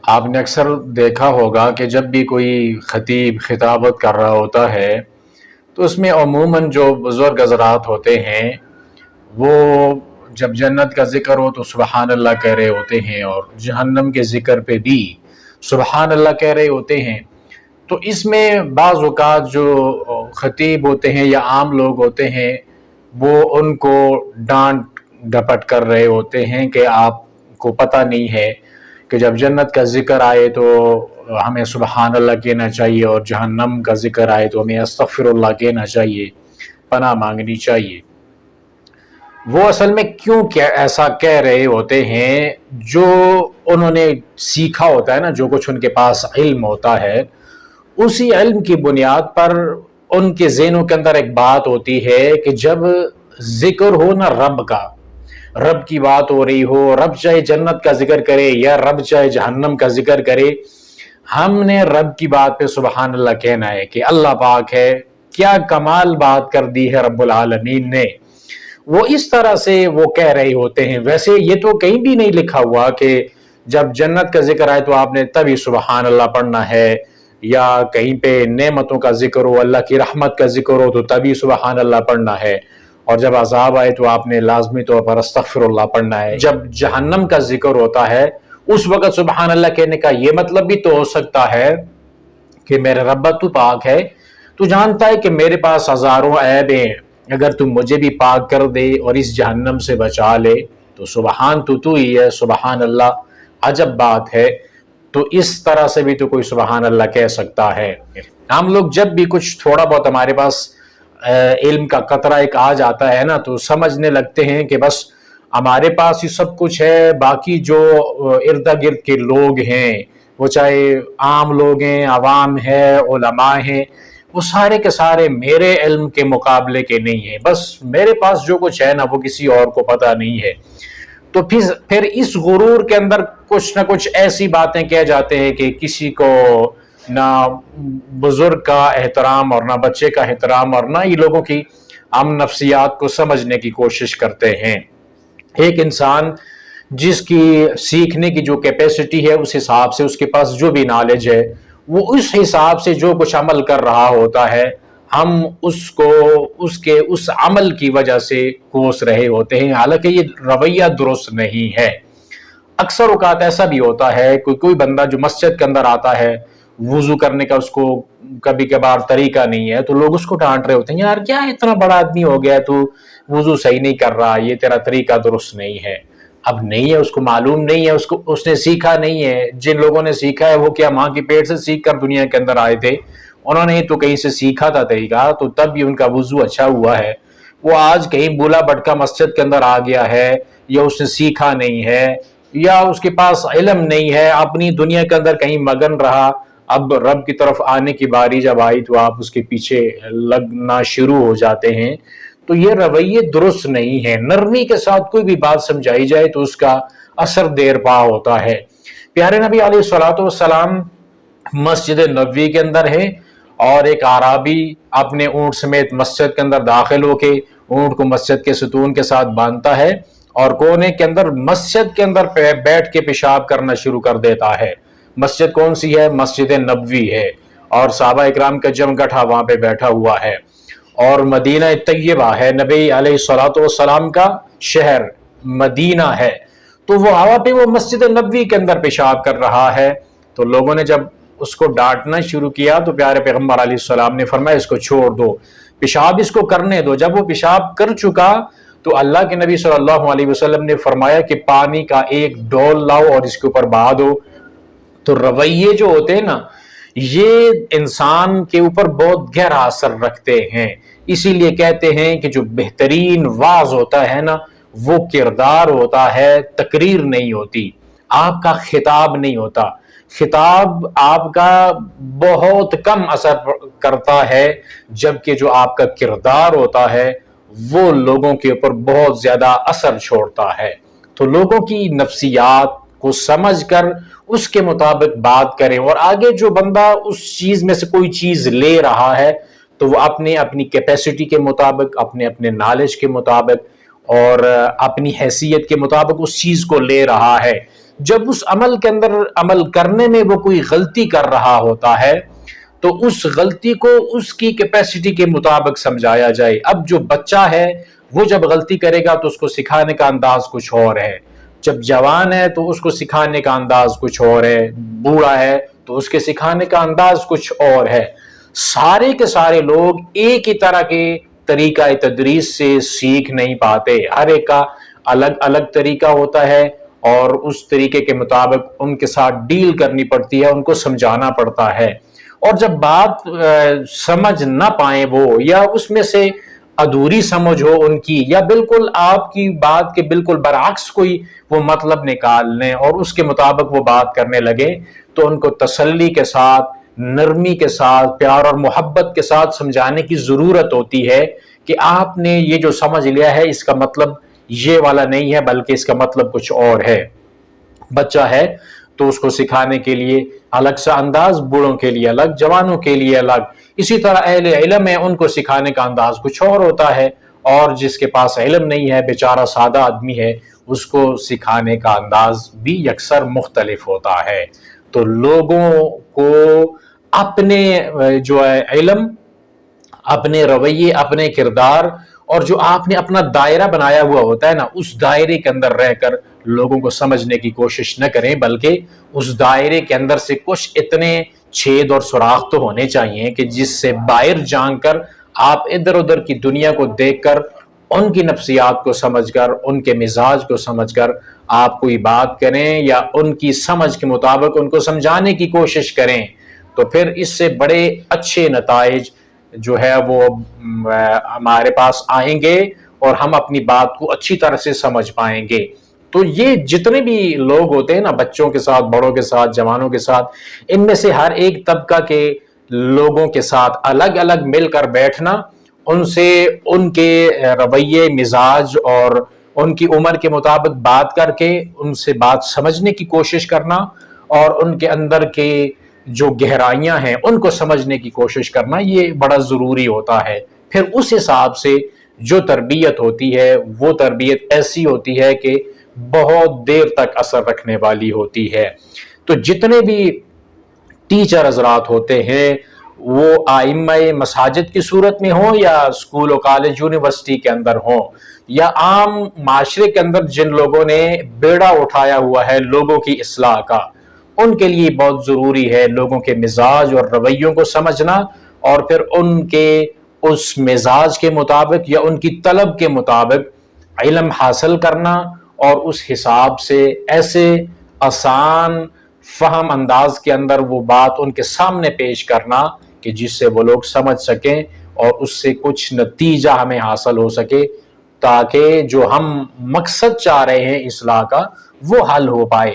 آپ نے اکثر دیکھا ہوگا کہ جب بھی کوئی خطیب خطابت کر رہا ہوتا ہے تو اس میں عموماً جو بزرگ حضرات ہوتے ہیں وہ جب جنت کا ذکر ہو تو سبحان اللہ کہہ رہے ہوتے ہیں، اور جہنم کے ذکر پہ بھی سبحان اللہ کہہ رہے ہوتے ہیں۔ تو اس میں بعض اوقات جو خطیب ہوتے ہیں یا عام لوگ ہوتے ہیں وہ ان کو ڈانٹ ڈپٹ کر رہے ہوتے ہیں کہ آپ کو پتہ نہیں ہے کہ جب جنت کا ذکر آئے تو ہمیں سبحان اللہ کہنا چاہیے، اور جہنم کا ذکر آئے تو ہمیں استغفر اللہ کہنا چاہیے، پناہ مانگنی چاہیے۔ وہ اصل میں کیوں ایسا کہہ رہے ہوتے ہیں؟ جو انہوں نے سیکھا ہوتا ہے نا، جو کچھ ان کے پاس علم ہوتا ہے، اسی علم کی بنیاد پر ان کے ذہنوں کے اندر ایک بات ہوتی ہے کہ جب ذکر ہو نا رب کا، رب کی بات ہو رہی ہو، رب چاہے جنت کا ذکر کرے یا رب چاہے جہنم کا ذکر کرے، ہم نے رب کی بات پہ سبحان اللہ کہنا ہے کہ اللہ پاک ہے، کیا کمال بات کر دی ہے رب العالمین نے۔ وہ اس طرح سے وہ کہہ رہے ہوتے ہیں۔ ویسے یہ تو کہیں بھی نہیں لکھا ہوا کہ جب جنت کا ذکر آئے تو آپ نے تبھی سبحان اللہ پڑھنا ہے، یا کہیں پہ نعمتوں کا ذکر ہو، اللہ کی رحمت کا ذکر ہو تو تبھی سبحان اللہ پڑھنا ہے، اور جب عذاب آئے تو آپ نے لازمی طور پر استغفر اللہ پڑھنا ہے۔ جب جہنم کا ذکر ہوتا ہے اس وقت سبحان اللہ کہنے کا یہ مطلب بھی تو ہو سکتا ہے کہ میرے رب تو پاک ہے، تو جانتا ہے کہ میرے پاس ہزاروں عیب ہیں، اگر تم مجھے بھی پاک کر دے اور اس جہنم سے بچا لے تو سبحان تو ہی ہے، سبحان اللہ، عجب بات ہے۔ تو اس طرح سے بھی تو کوئی سبحان اللہ کہہ سکتا ہے۔ ہم لوگ جب بھی کچھ تھوڑا بہت ہمارے پاس علم کا قطرہ ایک آ جاتا ہے نا تو سمجھنے لگتے ہیں کہ بس ہمارے پاس ہی سب کچھ ہے، باقی جو ارد گرد کے لوگ ہیں، وہ چاہے عام لوگ ہیں، عوام ہے، علماء ہیں، وہ سارے کے سارے میرے علم کے مقابلے کے نہیں ہیں، بس میرے پاس جو کچھ ہے نا وہ کسی اور کو پتہ نہیں ہے۔ تو پھر اس غرور کے اندر کچھ نہ کچھ ایسی باتیں کہہ جاتے ہیں کہ کسی کو نہ بزرگ کا احترام اور نہ بچے کا احترام، اور نہ ہی لوگوں کی ہم نفسیات کو سمجھنے کی کوشش کرتے ہیں۔ ایک انسان جس کی سیکھنے کی جو کیپیسٹی ہے اس حساب سے اس کے پاس جو بھی نالج ہے وہ اس حساب سے جو کچھ عمل کر رہا ہوتا ہے، ہم اس کو اس عمل کی وجہ سے کوس رہے ہوتے ہیں، حالانکہ یہ رویہ درست نہیں ہے۔ اکثر اوقات ایسا بھی ہوتا ہے کوئی بندہ جو مسجد کے اندر آتا ہے، وضو کرنے کا اس کو کبھی کبھار طریقہ نہیں ہے تو لوگ اس کو ڈانٹ رہے ہوتے ہیں، یار کیا اتنا بڑا آدمی ہو گیا تو وضو صحیح نہیں کر رہا، یہ تیرا طریقہ درست نہیں ہے۔ اب نہیں ہے، اس کو معلوم نہیں ہے، اس نے سیکھا نہیں ہے۔ جن لوگوں نے سیکھا ہے وہ کیا ماں کی پیٹ سے سیکھ کر دنیا کے اندر آئے تھے؟ انہوں نے تو کہیں سے سیکھا تھا طریقہ، تو تب بھی ان کا وضو اچھا ہوا ہے۔ وہ آج کہیں بولا بٹکا مسجد کے اندر آ گیا ہے، یا اس نے سیکھا نہیں ہے، یا اس کے پاس علم نہیں ہے، اپنی دنیا کے اندر کہیں مگن رہا، اب رب کی طرف آنے کی باری جب آئی تو آپ اس کے پیچھے لگنا شروع ہو جاتے ہیں۔ تو یہ رویے درست نہیں ہے۔ نرمی کے ساتھ کوئی بھی بات سمجھائی جائے تو اس کا اثر دیر پا ہوتا ہے۔ پیارے نبی علیہ الصلوۃ والسلام مسجد نبوی کے اندر ہے، اور ایک اعرابی اپنے اونٹ سمیت مسجد کے اندر داخل ہو کے اونٹ کو مسجد کے ستون کے ساتھ باندھتا ہے، اور کونے کے اندر مسجد کے اندر بیٹھ کے پیشاب کرنا شروع کر دیتا ہے۔ مسجد کون سی ہے؟ مسجد نبوی ہے، اور صحابہ اکرام کا جمگٹھا وہاں پہ بیٹھا ہوا ہے، اور مدینہ طیبہ ہے، نبی علیہ الصلوۃ والسلام کا شہر مدینہ ہے، تو وہ وہاں پہ وہ مسجد نبوی کے اندر پیشاب کر رہا ہے۔ تو لوگوں نے جب اس کو ڈانٹنا شروع کیا تو پیارے پیغمبر علیہ السلام نے فرمایا اس کو چھوڑ دو، پیشاب اس کو کرنے دو۔ جب وہ پیشاب کر چکا تو اللہ کے نبی صلی اللہ علیہ وسلم نے فرمایا کہ پانی کا ایک ڈول لاؤ اور اس کے اوپر بہا دو۔ تو رویے جو ہوتے ہیں نا یہ انسان کے اوپر بہت گہرا اثر رکھتے ہیں۔ اسی لیے کہتے ہیں کہ جو بہترین واعظ ہوتا ہے نا وہ کردار ہوتا ہے، تقریر نہیں ہوتی، آپ کا خطاب نہیں ہوتا۔ خطاب آپ کا بہت کم اثر کرتا ہے، جبکہ جو آپ کا کردار ہوتا ہے وہ لوگوں کے اوپر بہت زیادہ اثر چھوڑتا ہے۔ تو لوگوں کی نفسیات کو سمجھ کر اس کے مطابق بات کریں، اور آگے جو بندہ اس چیز میں سے کوئی چیز لے رہا ہے تو وہ اپنی کیپیسٹی کے مطابق، اپنے نالج کے مطابق اور اپنی حیثیت کے مطابق اس چیز کو لے رہا ہے۔ جب اس عمل کے اندر عمل کرنے میں وہ کوئی غلطی کر رہا ہوتا ہے تو اس غلطی کو اس کی کیپیسٹی کے مطابق سمجھایا جائے۔ اب جو بچہ ہے وہ جب غلطی کرے گا تو اس کو سکھانے کا انداز کچھ اور ہے، جب جوان ہے تو اس کو سکھانے کا انداز کچھ اور ہے، بوڑھا ہے تو اس کے سکھانے کا انداز کچھ اور ہے۔ سارے کے سارے لوگ ایک ہی طرح کے طریقہ تدریس سے سیکھ نہیں پاتے، ہر ایک کا الگ الگ طریقہ ہوتا ہے اور اس طریقے کے مطابق ان کے ساتھ ڈیل کرنی پڑتی ہے، ان کو سمجھانا پڑتا ہے۔ اور جب بات سمجھ نہ پائیں وہ، یا اس میں سے ادھوری سمجھ ہو ان کی، یا بالکل آپ کی بات کے بالکل برعکس کوئی وہ مطلب نکال لیں اور اس کے مطابق وہ بات کرنے لگے، تو ان کو تسلی کے ساتھ، نرمی کے ساتھ، پیار اور محبت کے ساتھ سمجھانے کی ضرورت ہوتی ہے کہ آپ نے یہ جو سمجھ لیا ہے اس کا مطلب یہ والا نہیں ہے بلکہ اس کا مطلب کچھ اور ہے۔ بچہ ہے تو اس کو سکھانے کے لیے الگ سا انداز، بوڑھوں کے لیے الگ، جوانوں کے لیے الگ، اسی طرح اہل علم ہے ان کو سکھانے کا انداز کچھ اور ہوتا ہے، اور جس کے پاس علم نہیں ہے، بیچارہ سادہ آدمی ہے، اس کو سکھانے کا انداز بھی یکسر مختلف ہوتا ہے۔ تو لوگوں کو اپنے جو ہے علم، اپنے رویے، اپنے کردار، اور جو آپ نے اپنا دائرہ بنایا ہوا ہوتا ہے نا، اس دائرے کے اندر رہ کر لوگوں کو سمجھنے کی کوشش نہ کریں، بلکہ اس دائرے کے اندر سے کچھ اتنے چھید اور سوراخ تو ہونے چاہیے کہ جس سے باہر جان کر آپ ادھر ادھر کی دنیا کو دیکھ کر، ان کی نفسیات کو سمجھ کر، ان کے مزاج کو سمجھ کر آپ کوئی بات کریں یا ان کی سمجھ کے مطابق ان کو سمجھانے کی کوشش کریں، تو پھر اس سے بڑے اچھے نتائج جو ہے وہ ہمارے پاس آئیں گے اور ہم اپنی بات کو اچھی طرح سے سمجھ پائیں گے۔ تو یہ جتنے بھی لوگ ہوتے ہیں نا، بچوں کے ساتھ، بڑوں کے ساتھ، جوانوں کے ساتھ، ان میں سے ہر ایک طبقہ کے لوگوں کے ساتھ الگ الگ مل کر بیٹھنا، ان سے ان کے رویے، مزاج اور ان کی عمر کے مطابق بات کر کے ان سے بات سمجھنے کی کوشش کرنا، اور ان کے اندر کے جو گہرائیاں ہیں ان کو سمجھنے کی کوشش کرنا، یہ بڑا ضروری ہوتا ہے۔ پھر اس حساب سے جو تربیت ہوتی ہے وہ تربیت ایسی ہوتی ہے کہ بہت دیر تک اثر رکھنے والی ہوتی ہے۔ تو جتنے بھی ٹیچر حضرات ہوتے ہیں، وہ ائمہ مساجد کی صورت میں ہوں یا اسکول و کالج یونیورسٹی کے اندر ہوں، یا عام معاشرے کے اندر جن لوگوں نے بیڑا اٹھایا ہوا ہے لوگوں کی اصلاح کا، ان کے لیے بہت ضروری ہے لوگوں کے مزاج اور رویوں کو سمجھنا، اور پھر ان کے اس مزاج کے مطابق یا ان کی طلب کے مطابق علم حاصل کرنا، اور اس حساب سے ایسے آسان فہم انداز کے اندر وہ بات ان کے سامنے پیش کرنا کہ جس سے وہ لوگ سمجھ سکیں اور اس سے کچھ نتیجہ ہمیں حاصل ہو سکے، تاکہ جو ہم مقصد چاہ رہے ہیں اصلاح کا وہ حل ہو پائے۔